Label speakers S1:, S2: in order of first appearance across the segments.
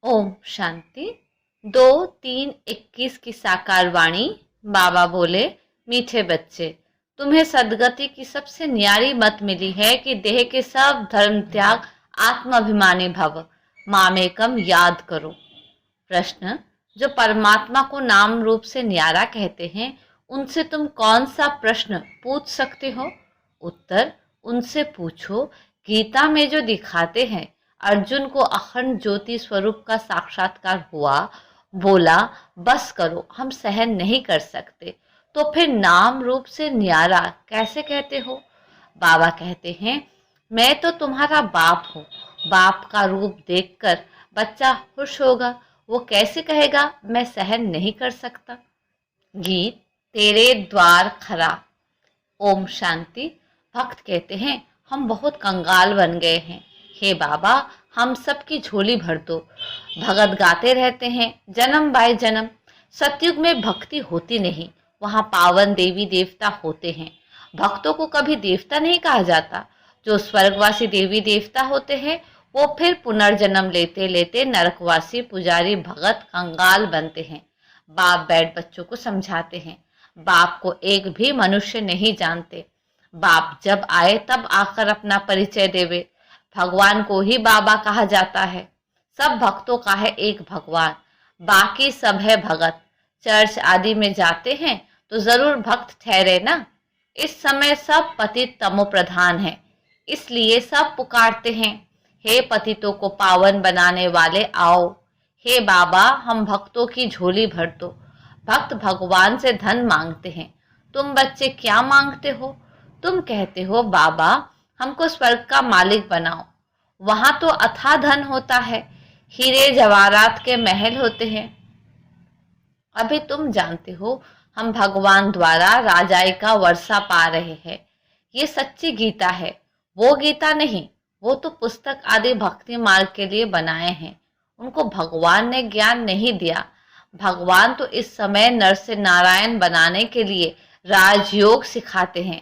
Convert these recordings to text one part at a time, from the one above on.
S1: ओम शांति। 2-3-21 की साकार वाणी। बाबा बोले, मीठे बच्चे, तुम्हें सदगति की सबसे न्यारी मत मिली है कि देह के सब धर्म त्याग, आत्माभिमानी भव, मामेकम याद करो। प्रश्न, जो परमात्मा को नाम रूप से न्यारा कहते हैं, उनसे तुम कौन सा प्रश्न पूछ सकते हो? उत्तर, उनसे पूछो, गीता में जो दिखाते हैं अर्जुन को अखंड ज्योति स्वरूप का साक्षात्कार हुआ, बोला बस करो, हम सहन नहीं कर सकते, तो फिर नाम रूप से न्यारा कैसे कहते हो? बाबा कहते हैं, मैं तो तुम्हारा बाप हूँ। बाप का रूप देखकर बच्चा खुश होगा, वो कैसे कहेगा मैं सहन नहीं कर सकता। गीत, तेरे द्वार खरा। ओम शांति। भक्त कहते हैं, हम बहुत कंगाल बन गए हैं, हे बाबा हम सबकी झोली भर दो। भगत गाते रहते हैं जन्म बाय जन्म। सतयुग में भक्ति होती नहीं, वहाँ पावन देवी देवता होते हैं। भक्तों को कभी देवता नहीं कहा जाता। जो स्वर्गवासी देवी देवता होते हैं वो फिर पुनर्जन्म लेते लेते नरकवासी पुजारी भगत कंगाल बनते हैं। बाप बैठ बच्चों को समझाते हैं, बाप को एक भी मनुष्य नहीं जानते। बाप जब आए तब आकर अपना परिचय देवे। भगवान को ही बाबा कहा जाता है। सब भक्तों का है एक भगवान, बाकी सब है भगत। चर्च आदि में जाते हैं तो जरूर भक्त ठहरे ना। इस समय सब पतित तमो प्रधान है, इसलिए सब पुकारते हैं, हे पतितों को पावन बनाने वाले आओ। हे बाबा हम भक्तों की झोली भर दो। भक्त भगवान से धन मांगते हैं। तुम बच्चे क्या मांगते हो? तुम कहते हो बाबा हमको स्वर्ग का मालिक बनाओ। वहां तो अथाह धन होता है, हीरे जवाहरात के महल होते हैं। अभी तुम जानते हो हम भगवान द्वारा राजाई का वर्षा पा रहे हैं। ये सच्ची गीता है, वो गीता नहीं। वो तो पुस्तक आदि भक्ति मार्ग के लिए बनाए हैं, उनको भगवान ने ज्ञान नहीं दिया। भगवान तो इस समय नर से नारायण बनाने के लिए राजयोग सिखाते हैं।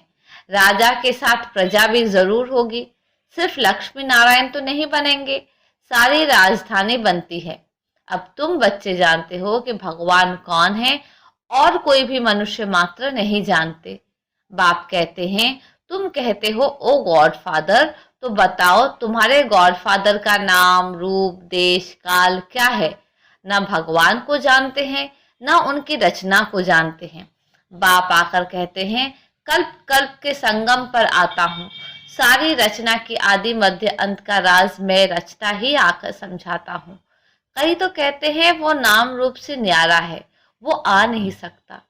S1: राजा के साथ प्रजा भी जरूर होगी। सिर्फ लक्ष्मी नारायण तो नहीं बनेंगे, सारी राजधानी बनती है। अब तुम बच्चे जानते हो कि भगवान कौन है, और कोई भी मनुष्य मात्र नहीं जानते। बाप कहते हैं, तुम कहते हो ओ गॉड फादर, तो बताओ तुम्हारे गॉड फादर का नाम रूप देश काल क्या है? न भगवान को जानते हैं न उनकी रचना को जानते हैं। बाप आकर कहते हैं, कल्प कल्प के संगम पर आता हूँ, सारी रचना की आदि मध्य अंत का राज मैं रचता ही आकर समझाता हूँ। कई तो कहते हैं वो नाम रूप से न्यारा है, वो आ नहीं सकता।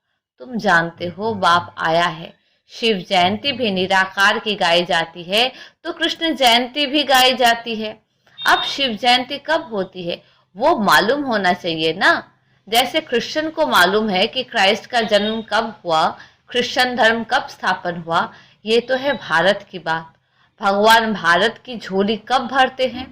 S1: तुम जानते हो बाप आया है। शिव जयंती भी निराकार की गाई जाती है, तो कृष्ण जयंती भी गाई जाती है। अब शिव जयंती कब होती है वो मालूम होना चाहिए ना। जैसे क्रिश्चियन को मालूम है कि क्राइस्ट का जन्म कब हुआ, क्रिश्चियन धर्म कब स्थापन हुआ, ये तो है भारत की बात। भगवान भारत की झोली कब भरते हैं?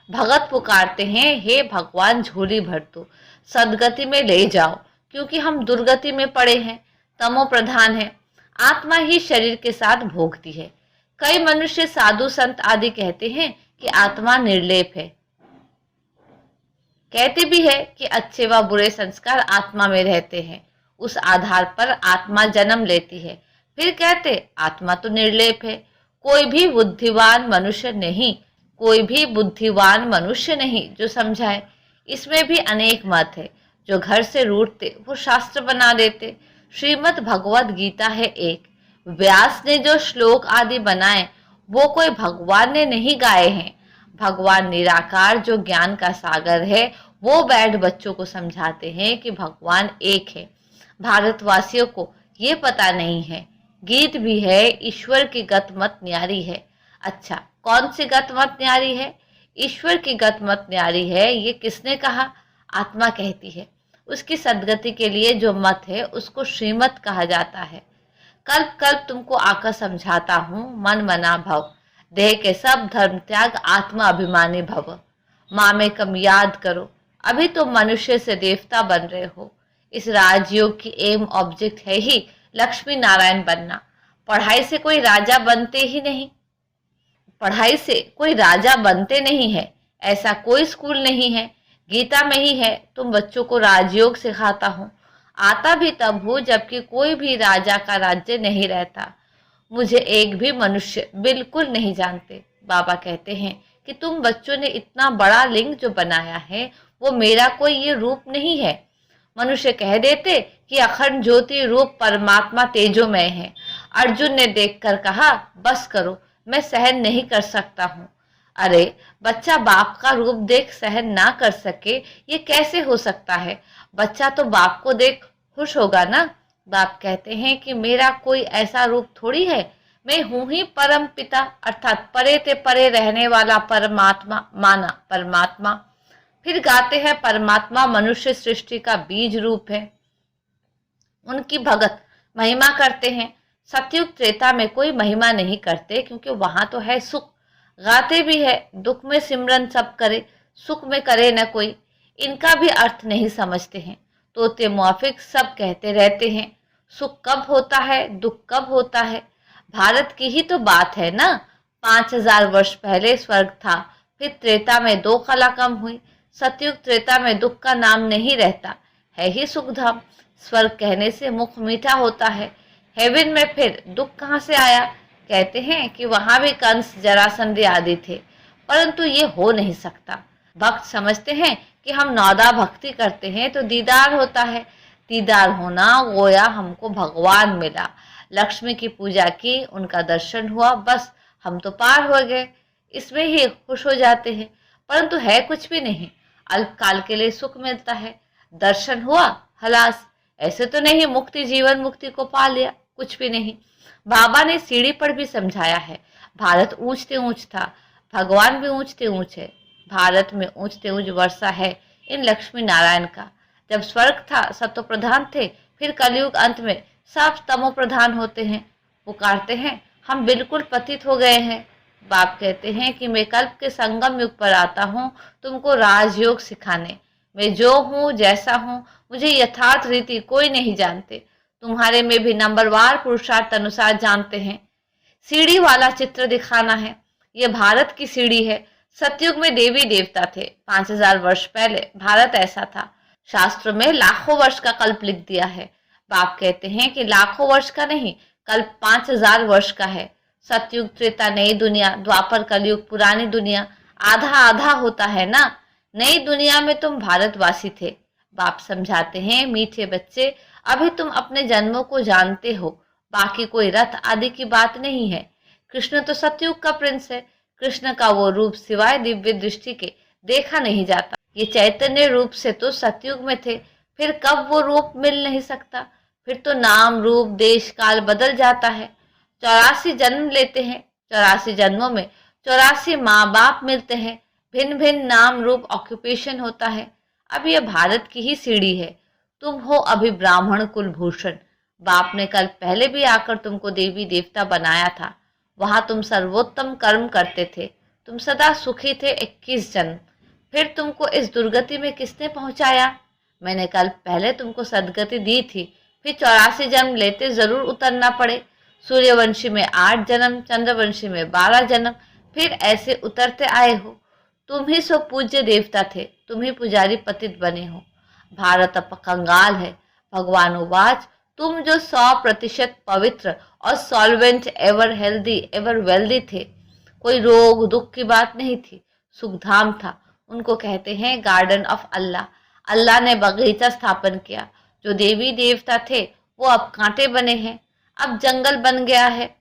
S1: भगत पुकारते हैं, हे भगवान झोली भर दो, सदगति में ले जाओ, क्योंकि हम दुर्गति में पड़े हैं, तमो प्रधान है। आत्मा ही शरीर के साथ भोगती है। कई मनुष्य साधु संत आदि कहते हैं कि आत्मा निर्लेप है। कहते भी है कि अच्छे व बुरे संस्कार आत्मा में रहते हैं, उस आधार पर आत्मा जन्म लेती है। फिर कहते आत्मा तो निर्लेप है। कोई भी बुद्धिवान मनुष्य नहीं, कोई भी बुद्धिवान मनुष्य नहीं जो समझाए। इसमें भी अनेक मत है। जो घर से रूठते वो शास्त्र बना देते। श्रीमद् भगवत गीता है एक। व्यास ने जो श्लोक आदि बनाए वो कोई भगवान ने नहीं गाए हैं। भगवान निराकार जो ज्ञान का सागर है वो बैठ बच्चों को समझाते हैं कि भगवान एक है। भारतवासियों को ये पता नहीं है। गीत भी है, ईश्वर की गत मत न्यारी है। अच्छा, कौन सी गत मत न्यारी है? ईश्वर की गत मत न्यारी है, ये किसने कहा? आत्मा कहती है। उसकी सदगति के लिए जो मत है उसको श्रीमत कहा जाता है। कल्प कल्प तुमको आकर समझाता हूँ, मन मना भव, देह के सब धर्म त्याग, आत्मा अभिमानी भव, माँ में कम याद करो। अभी तुम मनुष्य से देवता बन रहे हो। इस राजयोग की एम ऑब्जेक्ट है ही लक्ष्मी नारायण बनना। पढ़ाई से कोई राजा बनते ही नहीं, पढ़ाई से कोई राजा बनते नहीं है, ऐसा कोई स्कूल नहीं है। गीता में ही है, तुम बच्चों को राजयोग सिखाता हूँ। आता भी तब हूँ जबकि कोई भी राजा का राज्य नहीं रहता। मुझे एक भी मनुष्य बिल्कुल नहीं जानते। बाबा कहते हैं कि तुम बच्चों ने इतना बड़ा लिंग जो बनाया है वो मेरा कोई ये रूप नहीं है। मनुष्य कह देते कि अखंड ज्योति रूप परमात्मा तेजोमय है। अर्जुन ने देखकर कहा, बस करो, मैं सहन नहीं कर सकता हूँ। अरे बच्चा बाप का रूप देख सहन ना कर सके, ये कैसे हो सकता है? बच्चा तो बाप को देख खुश होगा ना। बाप कहते हैं कि मेरा कोई ऐसा रूप थोड़ी है, मैं हूं ही परम पिता, अर्थात परे ते परे रहने वाला परमात्मा, माना परमात्मा। फिर गाते हैं, परमात्मा मनुष्य सृष्टि का बीज रूप है, उनकी भगत महिमा करते हैं। सतयुग त्रेता में कोई महिमा नहीं करते क्योंकि वहां तो है सुख। गाते भी है, दुख में सिमरन सब करे, सुख में करे न कोई। इनका भी अर्थ नहीं समझते हैं, तोते मुआफिक सब कहते रहते हैं। सुख कब होता है, दुख कब होता है? भारत की ही तो बात है ना। 5000 वर्ष पहले स्वर्ग था, फिर त्रेता में 2 कला कम हुई। सतयुग त्रेता में दुख का नाम नहीं रहता, है ही सुखधाम। स्वर्ग कहने से मुख मीठा होता है। हेवन में फिर दुख कहाँ से आया? कहते हैं कि वहां भी कंस, जरासंध आदि थे, परंतु ये हो नहीं सकता। भक्त समझते हैं कि हम नौदा भक्ति करते हैं तो दीदार होता है। दीदार होना गोया हमको भगवान मिला। लक्ष्मी की पूजा की, उनका दर्शन हुआ, बस हम तो पार हो गए। इसमें ही खुश हो जाते हैं, परंतु है कुछ भी नहीं। अल्पकाल के लिए सुख मिलता है, दर्शन हुआ, हलास। ऐसे तो नहीं मुक्ति, जीवन मुक्ति को पा लिया, कुछ भी नहीं। बाबा ने सीढ़ी पर भी समझाया है। भारत ऊंचते ऊंच था, भगवान भी ऊंचते ऊंच है। भारत में ऊंचते ऊंच वर्षा है इन लक्ष्मी नारायण का। जब स्वर्ग था सत्व प्रधान थे, फिर कलयुग अंत में सब तमो प्रधान होते हैं। पुकारते हैं, हम बिल्कुल पतित हो गए हैं। बाप कहते हैं कि मैं कल्प के संगम युग पर आता हूँ तुमको राजयोग सिखाने। मैं जो हूँ, जैसा हूँ, मुझे यथार्थ रीति कोई नहीं जानते। तुम्हारे में भी नंबरवार पुरुषार्थ अनुसार जानते हैं। सीढ़ी वाला चित्र दिखाना है। ये भारत की सीढ़ी है। सतयुग में देवी देवता थे। 5000 वर्ष पहले भारत ऐसा था। शास्त्र में लाखों वर्ष का कल्प लिख दिया है। बाप कहते हैं कि लाखों वर्ष का नहीं, कल्प 5000 वर्ष का है। सतयुग त्रेता नई दुनिया, द्वापर कलयुग पुरानी दुनिया, आधा आधा होता है ना। नई दुनिया में तुम भारतवासी थे। बाप समझाते हैं, मीठे बच्चे, अभी तुम अपने जन्मों को जानते हो, बाकी कोई रथ आदि की बात नहीं है। कृष्ण तो सतयुग का प्रिंस है। कृष्ण का वो रूप सिवाय दिव्य दृष्टि के देखा नहीं जाता। ये चैतन्य रूप से तो सतयुग में थे, फिर कब वो रूप मिल नहीं सकता? फिर तो नाम रूप देश काल बदल जाता है। 84 जन्म लेते हैं, 84 जन्मों में 84 माँ बाप मिलते हैं, भिन्न भिन्न नाम रूप ऑक्यूपेशन होता है। अब यह भारत की ही सीढ़ी है। तुम हो अभी ब्राह्मण कुलभूषण। बाप ने कल पहले भी आकर तुमको देवी देवता बनाया था। वहां तुम सर्वोत्तम कर्म करते थे, तुम सदा सुखी थे। 21 जन्म, फिर तुमको इस दुर्गति में किसने पहुंचाया? मैंने कल पहले तुमको सदगति दी थी, फिर 84 जन्म लेते जरूर उतरना पड़े। सूर्यवंशी में 8 जन्म, चंद्रवंशी में 12 जन्म, फिर ऐसे उतरते आए हो। तुम ही सो पूज्य देवता थे, तुम ही पुजारी पतित बने हो। भारत अब कंगाल है। भगवान उवाच, तुम जो 100% पवित्र और solvent, ever healthy, ever wealthy थे, कोई रोग दुख की बात नहीं थी, सुखधाम था। उनको कहते हैं गार्डन ऑफ अल्लाह। अल्लाह ने बगीचा स्थापन किया। जो देवी देवता थे वो अब कांटे बने हैं, अब जंगल बन गया है,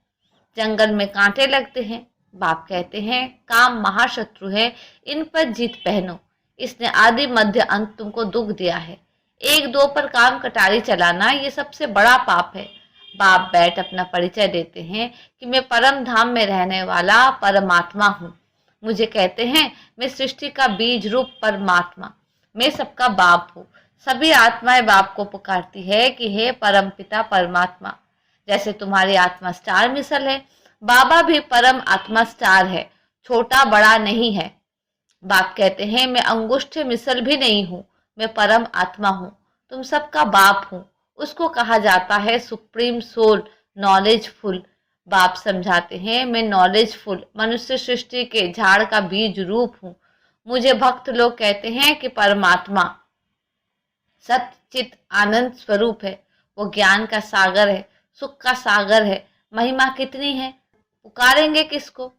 S1: जंगल में कांटे लगते हैं। बाप कहते हैं काम महाशत्रु है, इन पर जीत पहनो। इसने आदि मध्य अंत तुमको दुख दिया है। 1-2 पर काम कटारी चलाना ये सबसे बड़ा पाप है। बाप बैठ अपना परिचय देते हैं कि मैं परम धाम में रहने वाला परमात्मा हूँ। मुझे कहते हैं मैं सृष्टि का बीज रूप परमात्मा, मैं सबका बाप हूँ। सभी आत्माएं बाप को पुकारती है कि हे परम पिता परमात्मा। जैसे तुम्हारी आत्मा स्टार मिसल है, बाबा भी परम आत्मा स्टार है, छोटा बड़ा नहीं है। बाप कहते हैं मैं अंगुष्ठ मिसल भी नहीं हूँ, मैं परम आत्मा हूँ, तुम सबका बाप हूँ। उसको कहा जाता है सुप्रीम सोल, नॉलेजफुल। बाप समझाते हैं मैं नॉलेजफुल मनुष्य सृष्टि के झाड़ का बीज रूप हूँ। मुझे भक्त लोग कहते हैं कि परमात्मा सत्य चित आनंद स्वरूप है, वो ज्ञान का सागर है, सुख का सागर है। महिमा कितनी है, पुकारेंगे किसको?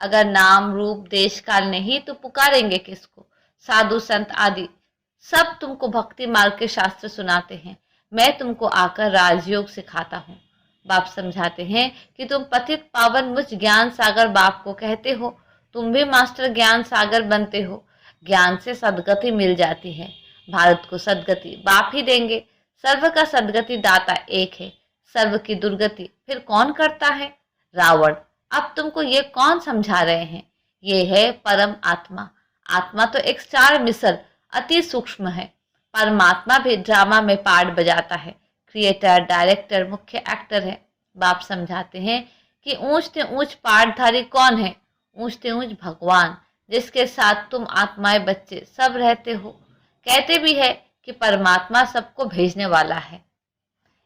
S1: अगर नाम रूप देश काल नहीं तो पुकारेंगे किसको? साधु संत आदि सब तुमको भक्ति मार्ग के शास्त्र सुनाते हैं, मैं तुमको आकर राजयोग सिखाता हूँ। बाप समझाते हैं कि तुम पतित पावन मुझ ज्ञान सागर बाप को कहते हो, तुम भी मास्टर ज्ञान सागर बनते हो। ज्ञान से सदगति मिल जाती है, भारत को सदगति बाप ही देंगे। सर्व का सदगति दाता एक है, सर्व की दुर्गति फिर कौन करता है? रावण। अब तुमको ये कौन समझा रहे हैं? ये है परम आत्मा। आत्मा तो एक स्टार मिसल अति सूक्ष्म है। परमात्मा भी ड्रामा में पार्ट बजाता है, क्रिएटर डायरेक्टर मुख्य एक्टर है। बाप समझाते हैं कि ऊंचते ऊंच पार्टधारी कौन है? ऊंचते ऊंच भगवान, जिसके साथ तुम आत्माएं बच्चे सब रहते हो। कहते भी है कि परमात्मा सबको भेजने वाला है।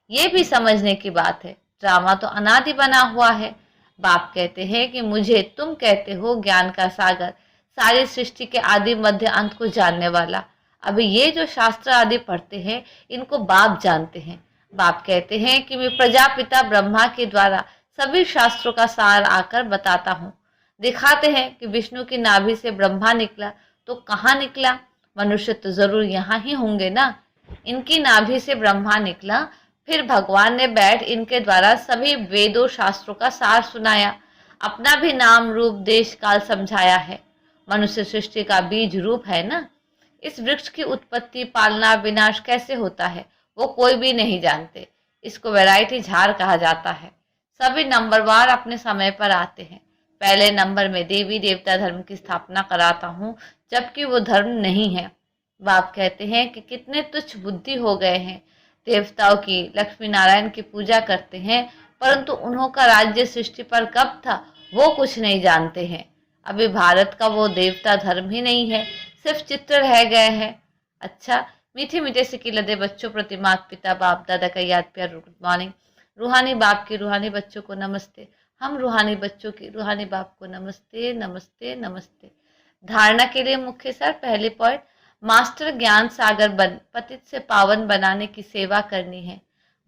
S1: ये भी समझने की बात है, ड्रामा तो अनादि बना हुआ है। बाप कहते हैं कि मुझे तुम कहते हो ज्ञान का सागर, सारी सृष्टि के आदि मध्य अंत को जानने वाला। अभी ये जो शास्त्र आदि पढ़ते हैं इनको बाप जानते हैं। बाप कहते हैं कि मैं प्रजापिता ब्रह्मा के द्वारा सभी शास्त्रों का सार आकर बताता हूँ। दिखाते हैं कि विष्णु की नाभि से ब्रह्मा निकला तो कहाँ निकला? मनुष्य तो जरूर यहाँ ही होंगे ना। इनकी नाभि से ब्रह्मा निकला, फिर भगवान ने बैठ इनके द्वारा सभी वेदों शास्त्रों का सार सुनाया, अपना भी नाम रूप देश काल समझाया है। मनुष्य सृष्टि का बीज रूप है ना। इस वृक्ष की उत्पत्ति पालना विनाश कैसे होता है वो कोई भी नहीं जानते। इसको वैरायटी झाड़ कहा जाता है। सभी नंबरवार अपने समय पर आते हैं। पहले नंबर में देवी देवता धर्म की स्थापना कराता हूँ, जबकि वो धर्म नहीं है। बाप कहते हैं कि कितने तुच्छ बुद्धि हो गए हैं। देवताओं की लक्ष्मी नारायण की पूजा करते हैं, परंतु उन्हों का राज्य सृष्टि पर कब था वो कुछ नहीं जानते हैं। अभी भारत का वो देवता धर्म ही नहीं है, सिर्फ चित्र रह गए हैं। अच्छा, मीठे मीठे सिक्के लदे बच्चों प्रति माता पिता बाप दादा का याद प्यार गुड मॉर्निंग। रूहानी बाप की रूहानी बच्चों को नमस्ते। हम रूहानी बच्चों की रूहानी बाप को नमस्ते नमस्ते नमस्ते। धारणा के लिए मुख्य सर पहले पॉइंट, मास्टर ज्ञान सागर बन पतित से पावन बनाने की सेवा करनी है।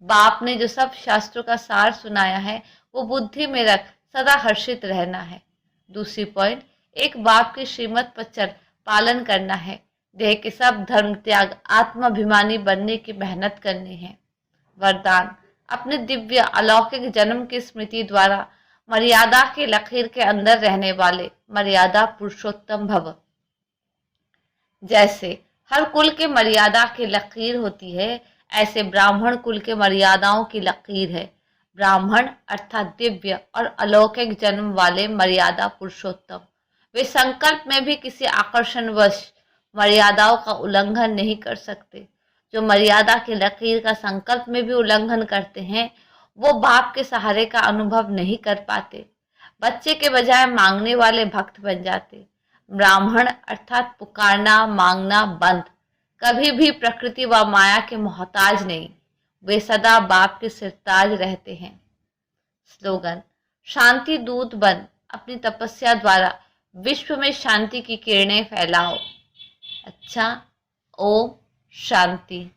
S1: बाप ने जो सब शास्त्रों का सार सुनाया है वो बुद्धि में रख सदा हर्षित रहना है। दूसरी पॉइंट, एक बाप की श्रीमत पर चल पालन करना है। देह के सब धर्म त्याग आत्माभिमानी बनने की मेहनत करनी है। वरदान, अपने दिव्य अलौकिक जन्म की स्मृति द्वारा मर्यादा के लकीर के अंदर रहने वाले मर्यादा पुरुषोत्तम भव। जैसे हर कुल के मर्यादा की लकीर होती है, ऐसे ब्राह्मण कुल के मर्यादाओं की लकीर है। ब्राह्मण अर्थात दिव्य और अलौकिक जन्म वाले मर्यादा पुरुषोत्तम। वे संकल्प में भी किसी आकर्षणवश मर्यादाओं का उल्लंघन नहीं कर सकते। जो मर्यादा की लकीर का संकल्प में भी उल्लंघन करते हैं वो बाप के सहारे का अनुभव नहीं कर पाते। बच्चे के बजाय मांगने वाले भक्त बन जाते। ब्राह्मण अर्थात पुकारना मांगना बंद, कभी भी प्रकृति व माया के मोहताज नहीं, वे सदा बाप के सिरताज रहते हैं। स्लोगन, शांति दूत बन अपनी तपस्या द्वारा विश्व में शांति की किरणें फैलाओ। अच्छा, ओम शांति।